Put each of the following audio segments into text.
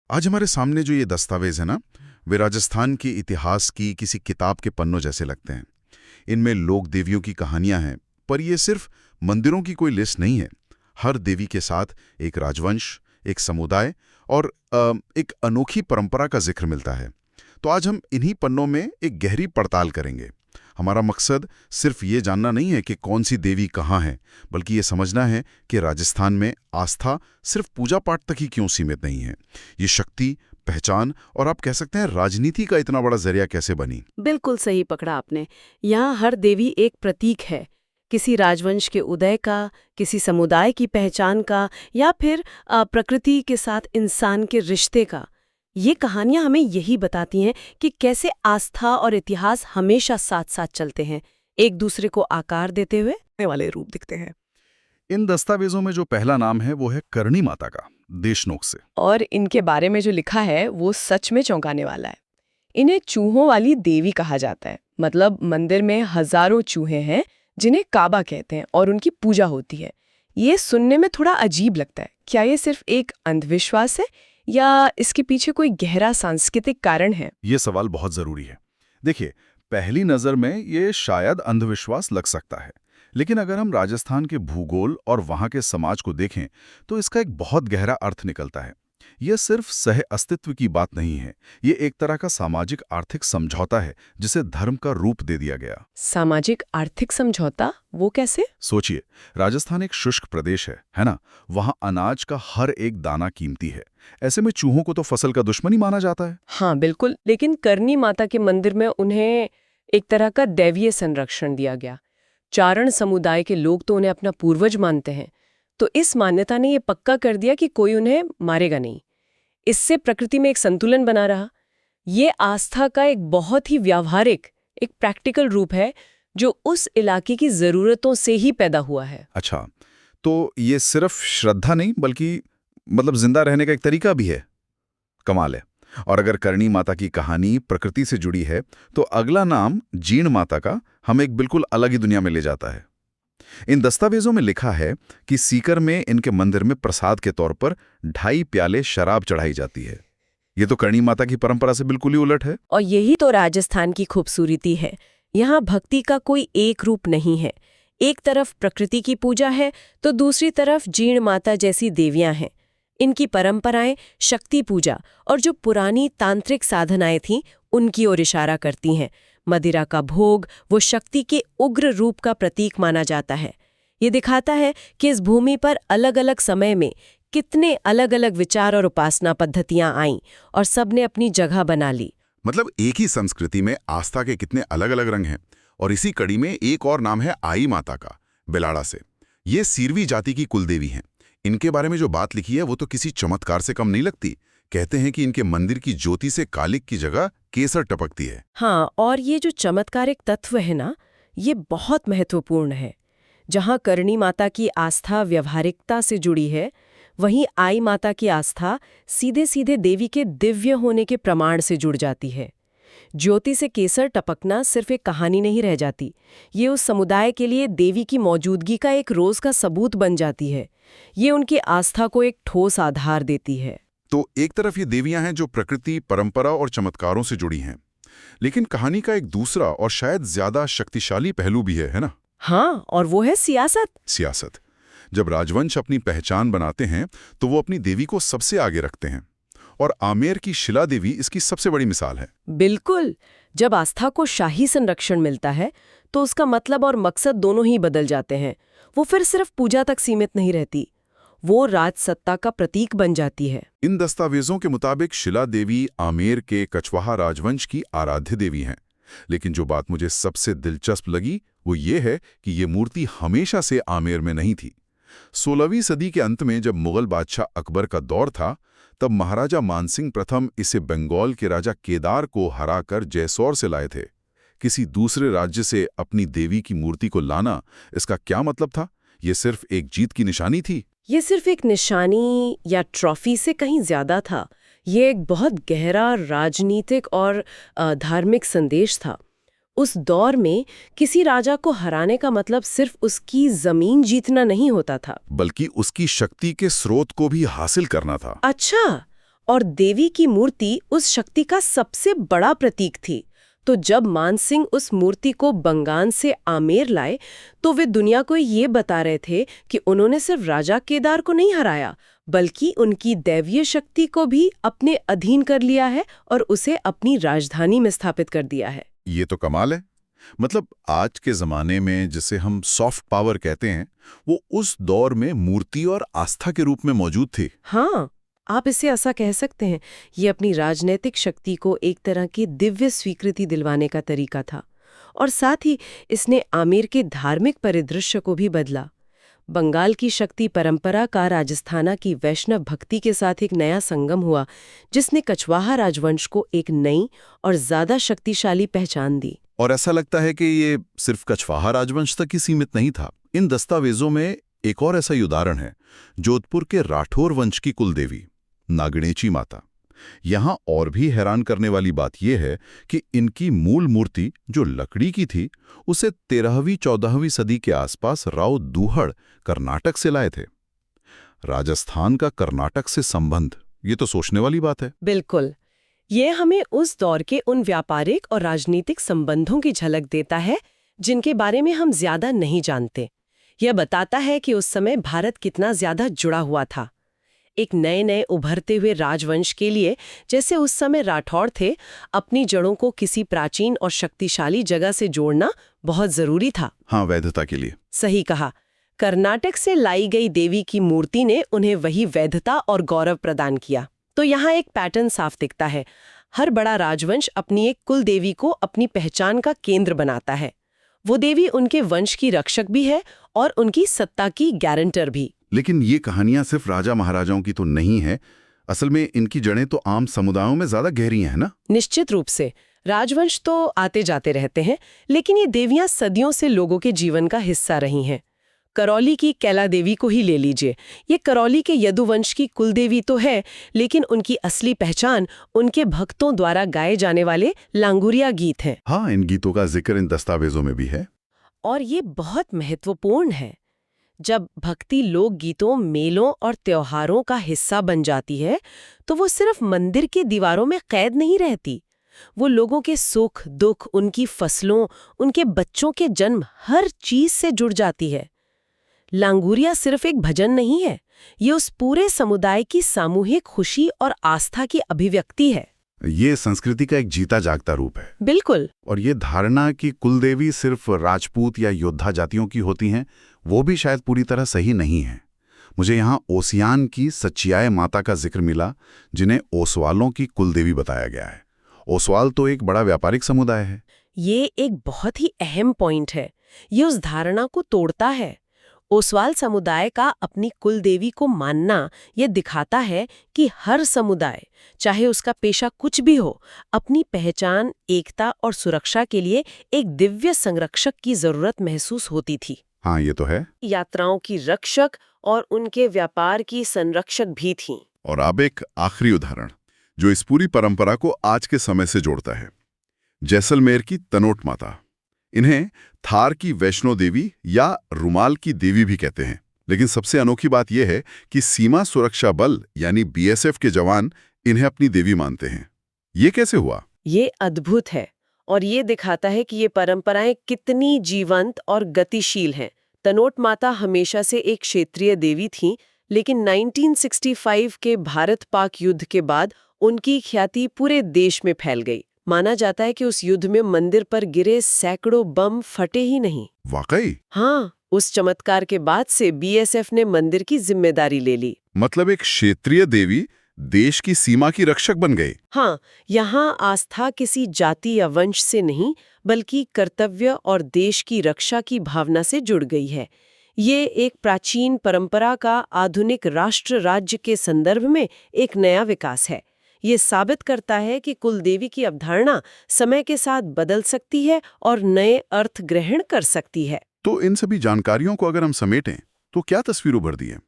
आज हमारे सामने जो ये दस्तावेज है ना, वे राजस्थान के इतिहास की किसी किताब के पन्नों जैसे लगते हैं। इनमें लोक देवियों की कहानियां हैं, पर ये सिर्फ मंदिरों की कोई लिस्ट नहीं है। हर देवी के साथ एक राजवंश, एक समुदाय और एक अनोखी परंपरा का जिक्र मिलता है। तो आज हम इन्हीं पन्नों में एक गहरी पड़ताल करेंगे। हमारा मकसद सिर्फ ये जानना नहीं है कि कौन सी देवी कहाँ है, बल्कि ये समझना है कि राजस्थान में आस्था सिर्फ पूजा पाठ तक ही क्यों सीमित नहीं है। ये शक्ति, पहचान और आप कह सकते हैं राजनीति का इतना बड़ा जरिया कैसे बनी। बिल्कुल सही पकड़ा आपने। यहाँ हर देवी एक प्रतीक है, किसी राजवंश के उदय का, किसी समुदाय की पहचान का, या फिर प्रकृति के साथ इंसान के रिश्ते का। ये कहानियां हमें यही बताती हैं कि कैसे आस्था और इतिहास हमेशा साथ साथ चलते हैं, एक दूसरे को आकार देते हुए नए वाले रूप दिखते हैं। इन दस्तावेजों में जो पहला नाम है वो है करणी माता का, देशनोक से। और इनके बारे में जो लिखा है वो सच में चौंकाने वाला है। इन्हें चूहों वाली देवी कहा जाता है। मतलब मंदिर में हजारों चूहे हैं जिन्हें काबा कहते हैं और उनकी पूजा होती है। ये सुनने में थोड़ा अजीब लगता है। क्या ये सिर्फ एक अंधविश्वास है या इसके पीछे कोई गहरा सांस्कृतिक कारण है? ये सवाल बहुत जरूरी है। देखिए, पहली नजर में ये शायद अंधविश्वास लग सकता है, लेकिन अगर हम राजस्थान के भूगोल और वहां के समाज को देखें तो इसका एक बहुत गहरा अर्थ निकलता है। यह सिर्फ सह अस्तित्व की बात नहीं है, ये एक तरह का सामाजिक आर्थिक समझौता है जिसे धर्म का रूप दे दिया गया। सामाजिक आर्थिक समझौता? वो कैसे? सोचिए, राजस्थान एक शुष्क प्रदेश है ना? वहां अनाज का हर एक दाना कीमती है। ऐसे में चूहों को तो फसल का दुश्मन ही माना जाता है। हाँ बिल्कुल, लेकिन करनी माता के मंदिर में उन्हें एक तरह का दैवीय संरक्षण दिया गया। चारण समुदाय के लोग तो उन्हें अपना पूर्वज मानते हैं, तो इस मान्यता ने ये पक्का कर दिया कि कोई उन्हें मारेगा नहीं। इससे प्रकृति में एक संतुलन बना रहा। ये आस्था का एक बहुत ही व्यावहारिक, एक प्रैक्टिकल रूप है जो उस इलाके की जरूरतों से ही पैदा हुआ है। अच्छा, तो ये सिर्फ श्रद्धा नहीं बल्कि मतलब जिंदा रहने का एक तरीका भी है। कमाल है। और अगर करणी माता की कहानी प्रकृति से जुड़ी है तो अगला नाम जीण माता का हमें एक बिल्कुल अलग ही दुनिया में ले जाता है। इन दस्तावेजों में लिखा है कि सीकर में इनके मंदिर में प्रसाद के तौर पर 2.5 प्याले शराब चढ़ाई जाती है। ये तो करणी माता की परंपरा से बिल्कुल ही उलट है। और यही तो राजस्थान की खूबसूरती है। यहाँ भक्ति का कोई एक रूप नहीं है। एक तरफ प्रकृति की पूजा है तो दूसरी तरफ जीण माता जैसी देवियां हैं। इनकी परंपराएं शक्ति पूजा और जो पुरानी तांत्रिक साधनाएं थीं उनकी ओर इशारा करती हैं। मदिरा का भोग वो शक्ति के उग्र रूप का प्रतीक माना जाता है। ये दिखाता है कि इस भूमि पर अलग अलग समय में कितने अलग अलग विचार और उपासना पद्धतियां आईं और सबने अपनी जगह बना ली। मतलब एक ही संस्कृति में आस्था के कितने अलग अलग रंग हैं। और इसी कड़ी में एक और नाम है आई माता का, बिलाड़ा से। ये सीरवी जाति की कुलदेवी हैं। इनके बारे में जो बात लिखी है वो तो किसी चमत्कार से कम नहीं लगती। कहते हैं कि इनके मंदिर की ज्योति से कालिक की जगह केसर टपकती है। हाँ, और ये जो चमत्कारिक तत्व है ना, ये बहुत महत्वपूर्ण है। जहाँ करणी माता की आस्था व्यवहारिकता से जुड़ी है, वहीं आई माता की आस्था सीधे सीधे देवी के दिव्य होने के प्रमाण से जुड़ जाती है। ज्योति से केसर टपकना सिर्फ एक कहानी नहीं रह जाती, ये उस समुदाय के लिए देवी की मौजूदगी का एक रोज का सबूत बन जाती है। ये उनकी आस्था को एक ठोस आधार देती है। तो एक तरफ ये देवियां हैं जो प्रकृति, परंपरा और चमत्कारों से जुड़ी हैं, लेकिन कहानी का एक दूसरा और शायद ज्यादा शक्तिशाली पहलू भी है ना? हाँ, और वो है सियासत। सियासत। जब राजवंश अपनी पहचान बनाते हैं तो वो अपनी देवी को सबसे आगे रखते हैं, और आमेर की शिला देवी इसकी सबसे बड़ी मिसाल है। बिल्कुल। जब आस्था को शाही संरक्षण मिलता है तो उसका मतलब और मकसद दोनों ही बदल जाते हैं। वो फिर सिर्फ पूजा तक सीमित नहीं रहती, वो राजसत्ता का प्रतीक बन जाती है। इन दस्तावेजों के मुताबिक शिला देवी आमेर के कछवाहा राजवंश की आराध्य देवी हैं। लेकिन जो बात मुझे सबसे दिलचस्प लगी वो ये है कि ये मूर्ति हमेशा से आमेर में नहीं थी। 16वीं सदी के अंत में जब मुगल बादशाह अकबर का दौर था, तब महाराजा मानसिंह प्रथम इसे बंगाल के राजा केदार को हराकर जैसौर से लाए थे। किसी दूसरे राज्य से अपनी देवी की मूर्ति को लाना, इसका क्या मतलब था? ये सिर्फ एक जीत की निशानी थी? ये सिर्फ एक निशानी या ट्रॉफी से कहीं ज्यादा था। ये एक बहुत गहरा राजनीतिक और धार्मिक संदेश था। उस दौर में किसी राजा को हराने का मतलब सिर्फ उसकी जमीन जीतना नहीं होता था, बल्कि उसकी शक्ति के स्रोत को भी हासिल करना था। अच्छा, और देवी की मूर्ति उस शक्ति का सबसे बड़ा प्रतीक थी। तो जब मानसिंह उस मूर्ति को बंगाल से आमेर लाए तो वे दुनिया को ये बता रहे थे कि उन्होंने सिर्फ राजा केदार को नहीं हराया, बल्कि उनकी दैवीय शक्ति को भी अपने अधीन कर लिया है और उसे अपनी राजधानी में स्थापित कर दिया है। ये तो कमाल है। मतलब आज के जमाने में जिसे हम सॉफ्ट पावर कहते हैं, वो उस दौर में मूर्ति और आस्था के रूप में मौजूद थी। हाँ, आप इसे ऐसा कह सकते हैं। ये अपनी राजनीतिक शक्ति को एक तरह की दिव्य स्वीकृति दिलवाने का तरीका था और साथ ही इसने आमेर के धार्मिक परिदृश्य को भी बदला। बंगाल की शक्ति परंपरा का राजस्थाना की वैष्णव भक्ति के साथ एक नया संगम हुआ, जिसने कछवाहा राजवंश को एक नई और ज्यादा शक्तिशाली पहचान दी। और ऐसा लगता है कि ये सिर्फ कछवाहा राजवंश तक ही सीमित नहीं था। इन दस्तावेजों में एक और ऐसा ही उदाहरण है, जोधपुर के राठौर वंश की कुलदेवी नागणेची माता। यहाँ और भी हैरान करने वाली बात यह है कि इनकी मूल मूर्ति जो लकड़ी की थी, उसे 13वीं-14वीं सदी के आसपास राव दूहड़ कर्नाटक से लाए थे। राजस्थान का कर्नाटक से संबंध, ये तो सोचने वाली बात है। बिल्कुल, ये हमें उस दौर के उन व्यापारिक और राजनीतिक संबंधों की झलक देता है जिनके बारे में हम ज्यादा नहीं जानते। यह बताता है कि उस समय भारत कितना ज्यादा जुड़ा हुआ था। एक नए नए उभरते हुए राजवंश के लिए, जैसे उस समय राठौड़ थे, अपनी जड़ों को किसी प्राचीन और शक्तिशाली जगह से जोड़ना बहुत जरूरी था। हाँ, वैधता के लिए। सही कहा। कर्नाटक से लाई गई देवी की मूर्ति ने उन्हें वही वैधता और गौरव प्रदान किया। तो यहाँ एक पैटर्न साफ दिखता है। हर बड़ा राजवंश अपनी एक कुल देवी को अपनी पहचान का केंद्र बनाता है। वो देवी उनके वंश की रक्षक भी है और उनकी सत्ता की गारंटर भी। लेकिन ये कहानियां सिर्फ राजा महाराजाओं की तो नहीं है। असल में इनकी जड़ें तो आम समुदायों में ज्यादा गहरी हैं ना? निश्चित रूप से। राजवंश तो आते जाते रहते हैं, लेकिन ये देवियां सदियों से लोगों के जीवन का हिस्सा रही हैं। करौली की कैला देवी को ही ले लीजिए। ये करौली के यदुवंश की कुलदेवी तो है, लेकिन उनकी असली पहचान उनके भक्तों द्वारा गाए जाने वाले लांगुरिया गीत हैं। हाँ, इन गीतों का जिक्र इन दस्तावेजों में भी है। और ये बहुत महत्वपूर्ण है। जब भक्ति लोकगीतों, मेलों और त्योहारों का हिस्सा बन जाती है, तो वो सिर्फ मंदिर की दीवारों में कैद नहीं रहती। वो लोगों के सुख, दुख, उनकी फसलों, उनके बच्चों के जन्म, हर चीज से जुड़ जाती है। लांगुरिया सिर्फ एक भजन नहीं है, ये उस पूरे समुदाय की सामूहिक खुशी और आस्था की अभिव्यक्ति है। ये संस्कृति का एक जीता जागता रूप है। बिल्कुल। और ये धारणा कि कुलदेवी सिर्फ राजपूत या योद्धा जातियों की होती हैं, वो भी शायद पूरी तरह सही नहीं है। मुझे यहाँ ओसियान की सचियाय माता का जिक्र मिला, जिन्हें ओसवालों की कुलदेवी बताया गया है। ओसवाल तो एक बड़ा व्यापारिक समुदाय है। ये एक बहुत ही अहम पॉइंट है। ये उस धारणा को तोड़ता है। ओसवाल समुदाय का अपनी कुलदेवी को मानना ये दिखाता है कि हर समुदाय, चाहे उसका पेशा कुछ भी हो, अपनी पहचान, एकता और सुरक्षा के लिए एक दिव्य संरक्षक की जरूरत महसूस होती थी। हाँ, ये तो है। यात्राओं की रक्षक और उनके व्यापार की संरक्षक भी थीं। और अब एक आखिरी उदाहरण जो इस पूरी परंपरा को आज के समय से जोड़ता है, जैसलमेर की तनोट माता। इन्हें थार की वैष्णो देवी या रुमाल की देवी भी कहते हैं। लेकिन सबसे अनोखी बात यह है कि सीमा सुरक्षा बल यानी बीएसएफ के जवान इन्हें अपनी देवी मानते हैं। ये कैसे हुआ? ये अद्भुत है और ये दिखाता है कि ये परंपराएं कितनी जीवंत और गतिशील हैं। तनोट माता हमेशा से एक क्षेत्रीय देवी थीं, लेकिन 1965 के भारत-पाक युद्ध के बाद उनकी ख्याति पूरे देश में फैल गई। माना जाता है कि उस युद्ध में मंदिर पर गिरे सैकड़ों बम फटे ही नहीं। वाकई? हाँ, उस चमत्कार के बाद से बीएसएफ ने मंदिर की जिम्मेदारी ले ली। मतलब एक क्षेत्रीय देवी देश की सीमा की रक्षक बन गई। हाँ, यहाँ आस्था किसी जाति या वंश से नहीं, बल्कि कर्तव्य और देश की रक्षा की भावना से जुड़ गई है। ये एक प्राचीन परंपरा का आधुनिक राष्ट्र राज्य के संदर्भ में एक नया विकास है। ये साबित करता है कि कुलदेवी की अवधारणा समय के साथ बदल सकती है और नए अर्थ ग्रहण कर सकती है। तो इन सभी जानकारियों को अगर हम समेटें तो क्या तस्वीर उभरती है?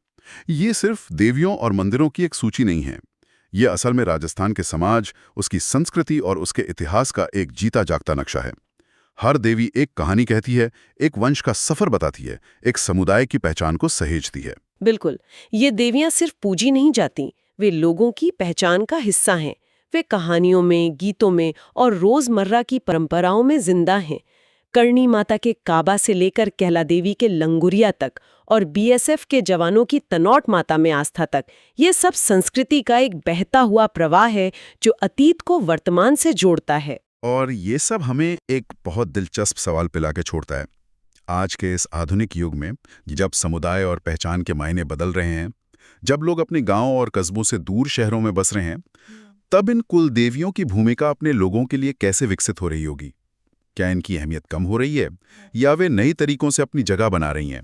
ये सिर्फ देवियों और मंदिरों की एक सूची नहीं है। ये असल में राजस्थान के समाज, उसकी संस्कृति और उसके इतिहास का एक जीता जागता नक्शा है। हर देवी एक कहानी कहती है, एक वंश का सफर बताती है, एक समुदाय की पहचान को सहेजती है। बिल्कुल, ये देवियां सिर्फ पूजी नहीं जाती, वे लोगों की पहचान का हिस्सा हैं। वे कहानियों में, गीतों में और रोजमर्रा की परंपराओं में जिंदा हैं। करणी माता के काबा से लेकर कैला देवी के लंगुरिया तक और बीएसएफ के जवानों की तनौट माता में आस्था तक, ये सब संस्कृति का एक बहता हुआ प्रवाह है जो अतीत को वर्तमान से जोड़ता है। और ये सब हमें एक बहुत दिलचस्प सवाल पे लाके छोड़ता है। आज के इस आधुनिक युग में जब समुदाय और पहचान के मायने बदल रहे हैं, जब लोग अपने गांव और कस्बों से दूर शहरों में बस रहे हैं, तब इन कुल देवियों की भूमिका अपने लोगों के लिए कैसे विकसित हो रही होगी? क्या इनकी अहमियत कम हो रही है या वे नई तरीकों से अपनी जगह बना रही हैं?